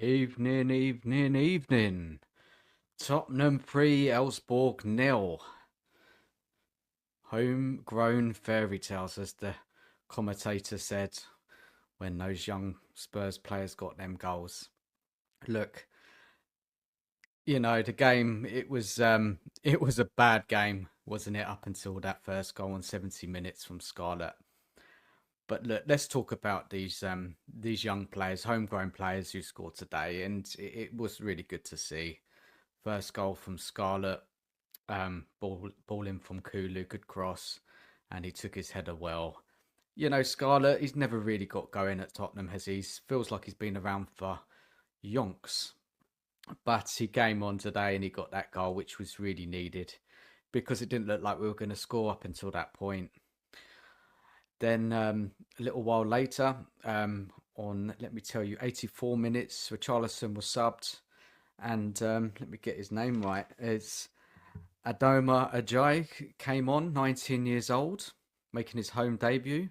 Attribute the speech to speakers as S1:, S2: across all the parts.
S1: Evening, evening, evening. Tottenham 3, Elfsborg nil. Homegrown fairy tales, as the commentator said when those young Spurs players got them goals. Look, the game, it was a bad game, wasn't it, up until that first goal in 70 minutes from Scarlett. But look, let's talk about these young players, homegrown players who scored today, and it was really good to see. First goal from Scarlett, ball in from Kulu, good cross, and he took his header well. Scarlett, he's never really got going at Tottenham, has he? Feels like he's been around for yonks. But he came on today and he got that goal, which was really needed because it didn't look like we were going to score up until that point. Then a little while later, on, let me tell you, 84 minutes, Richarlison was subbed. And let me get his name right. It's Adoma Ajay came on, 19 years old, making his home debut.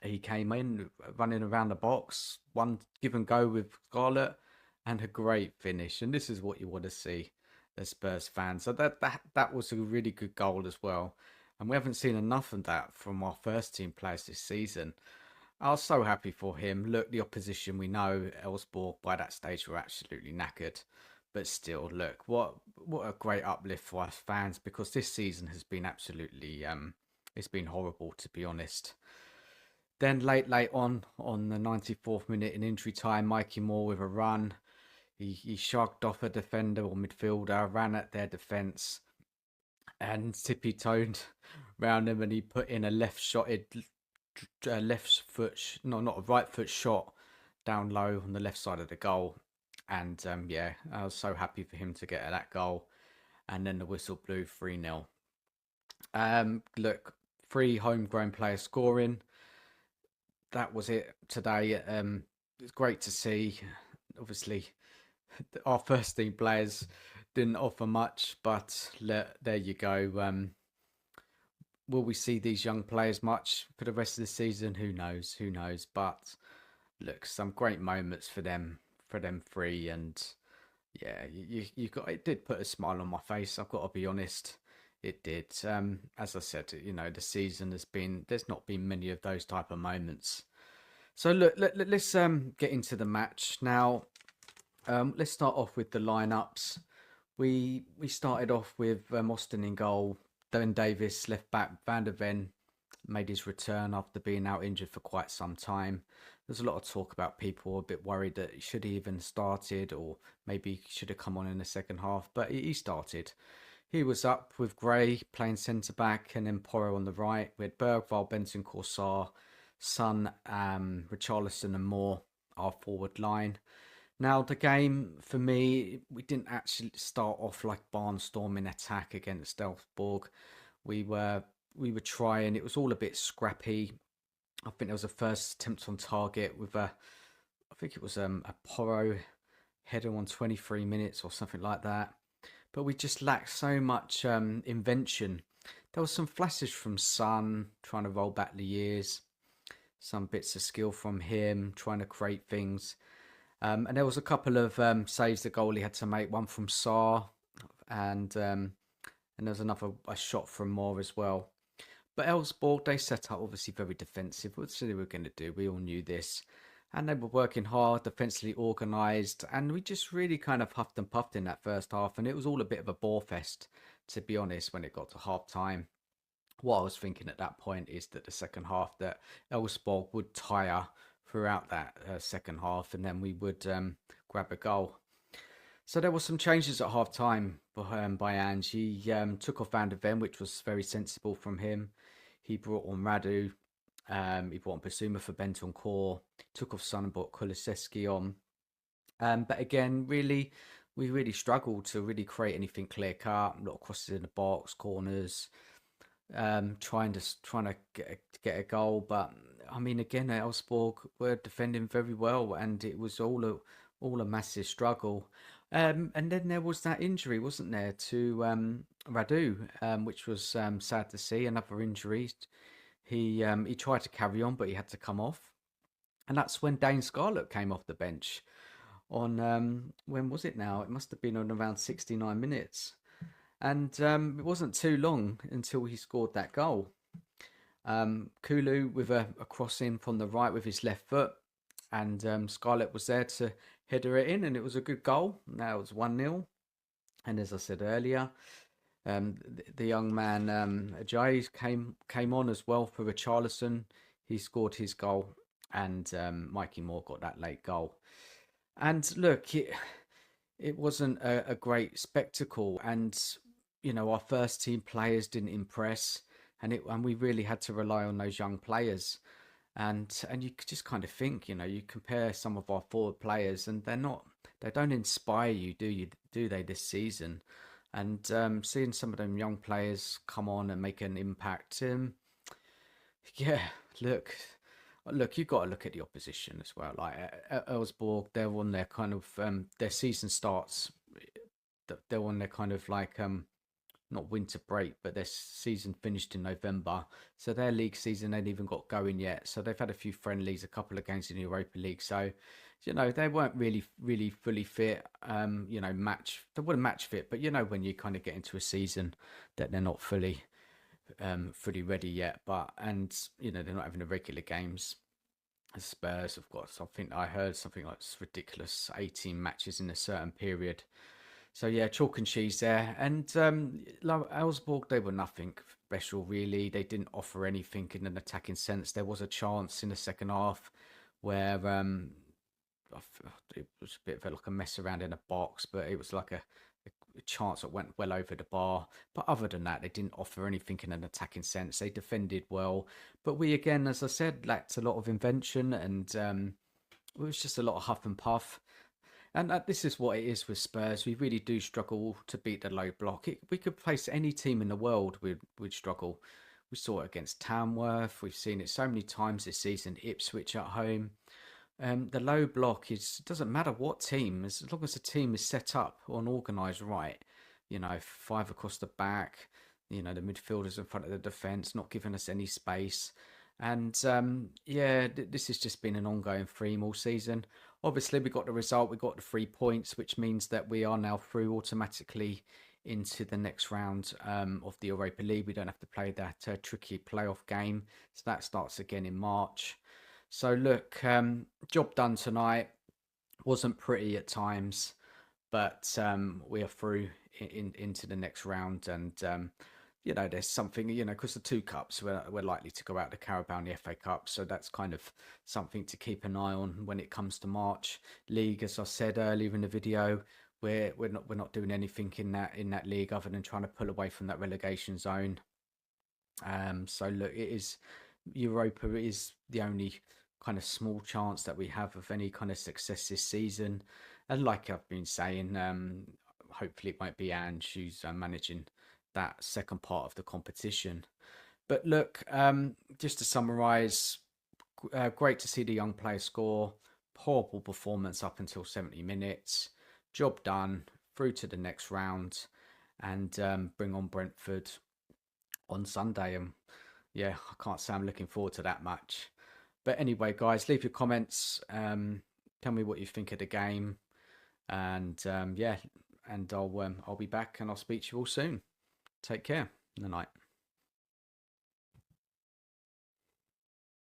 S1: He came in running around the box, one give and go with Scarlett, and a great finish. And this is what you want to see as Spurs fans. So that was a really good goal as well. And we haven't seen enough of that from our first team players this season. I was so happy for him. Look, the opposition, we know Elfsborg by that stage were absolutely knackered. But still, look, what a great uplift for us fans, because this season has been absolutely it's been horrible, to be honest. Then late on the 94th minute in injury time, Mikey Moore with a run. He shrugged off a defender or midfielder, ran at their defence, and tippy-toed round him, and he put in a left-shotted left foot, no, not a right foot shot down low on the left side of the goal. And yeah, I was so happy for him to get that goal. And then the whistle blew 3-0. Look, three homegrown players scoring. That was it today. It's great to see. Obviously, our first team players didn't offer much, but there you go. Will we see these young players much for the rest of the season? Who knows? Who knows? But look, some great moments for them three, and yeah, you got, it did put a smile on my face. I've got to be honest, it did. As I said, the season there's not been many of those type of moments. So look, let's get into the match now. Let's start off with the lineups. We started off with Austin in goal, Devin Davis left back, Van der Ven made his return after being out injured for quite some time. There's a lot of talk about people a bit worried that should he even started, or maybe should have come on in the second half, but he started. He was up with Gray playing centre back, and then Porro on the right. We had Bergvall, Benson, Corsar, Son, Richarlison, and Moore, our forward line. Now, the game, for me, we didn't actually start off like barnstorming attack against Elfsborg. We were we were trying. It was all a bit scrappy. I think there was a first attempt on target with I think it was a Porro header on 23 minutes or something like that. But we just lacked so much invention. There was some flashes from Son trying to roll back the years, some bits of skill from him trying to create things. And there was a couple of saves the goalie had to make. One from Saar, and there was another a shot from Moore as well. But Elfsborg, they set up obviously very defensive. What they were going to do? We all knew this, and they were working hard, defensively organised, and we just really kind of huffed and puffed in that first half, and it was all a bit of a bore fest, to be honest. When it got to half time, what I was thinking at that point is that the second half, that Elfsborg would tire throughout that second half, and then we would grab a goal. So there were some changes at half time by Ange. He took off Van der Ven, which was very sensible from him. He brought on Radu. He brought on Basuma for Bentancur. Took off Son and brought Kulusevski on. But again, we really struggled to really create anything clear cut. A lot of crosses in the box, corners, trying to get a goal. But I mean, again, Elfsborg were defending very well, and it was all a massive struggle. And then there was that injury, wasn't there, to Radu, which was sad to see. Another injury. He tried to carry on, but he had to come off, and that's when Dane Scarlett came off the bench. on when was it now? It must have been on around 69 minutes. And it wasn't too long until he scored that goal. Kulu with a cross in from the right with his left foot, and Scarlett was there to header it in, and it was a good goal. Now it was 1-0. And as I said earlier, the young man Ajayi came on as well for Richarlison. He scored his goal, and Mikey Moore got that late goal. And look, it wasn't a great spectacle, and our first team players didn't impress, and we really had to rely on those young players. And you could just kind of think, you compare some of our forward players, and they don't inspire you, do they, this season? And seeing some of them young players come on and make an impact, yeah, look, you've got to look at the opposition as well. Like Elfsborg, they're on their kind of their season starts. They're on their kind of like not winter break, but their season finished in November, so their league season ain't even got going yet. So they've had a few friendlies, a couple of games in the Europa League. So they weren't really fully fit. They weren't match fit, but when you kind of get into a season that they're not fully ready yet. And they're not having the regular games. Spurs have got something, I heard something like ridiculous 18 matches in a certain period. So yeah, chalk and cheese there. And Elfsborg, they were nothing special really. They didn't offer anything in an attacking sense. There was a chance in the second half where it was a bit of like a mess around in a box, but it was like a chance that went well over the bar. But other than that, they didn't offer anything in an attacking sense. They defended well, but we again, as I said, lacked a lot of invention, and it was just a lot of huff and puff. And this is what it is with Spurs. We really do struggle to beat the low block. We could face any team in the world, we'd struggle. We saw it against Tamworth. We've seen it so many times this season. Ipswich at home. The low block doesn't matter what team, as long as the team is set up and organised right. Five across the back. The midfielders in front of the defence, not giving us any space. And this has just been an ongoing theme all season. Obviously, we got the result. We got the 3 points, which means that we are now through automatically into the next round of the Europa League. We don't have to play that tricky playoff game. So that starts again in March. So look, job done tonight. Wasn't pretty at times, but we are through into the next round. And there's something, because the two cups, we're likely to go out the Carabao and the FA Cup. So that's kind of something to keep an eye on when it comes to March. League, as I said earlier in the video, we're not doing anything in that league other than trying to pull away from that relegation zone. So look, Europa is the only kind of small chance that we have of any kind of success this season. And like I've been saying, hopefully it won't be Ange who's managing that second part of the competition. But look, just to summarise, great to see the young players score. Horrible performance up until 70 minutes. Job done, through to the next round, and bring on Brentford on Sunday. And yeah, I can't say I'm looking forward to that match. But anyway, guys, leave your comments. Tell me what you think of the game. And and I'll be back and I'll speak to you all soon. Take care. Good night.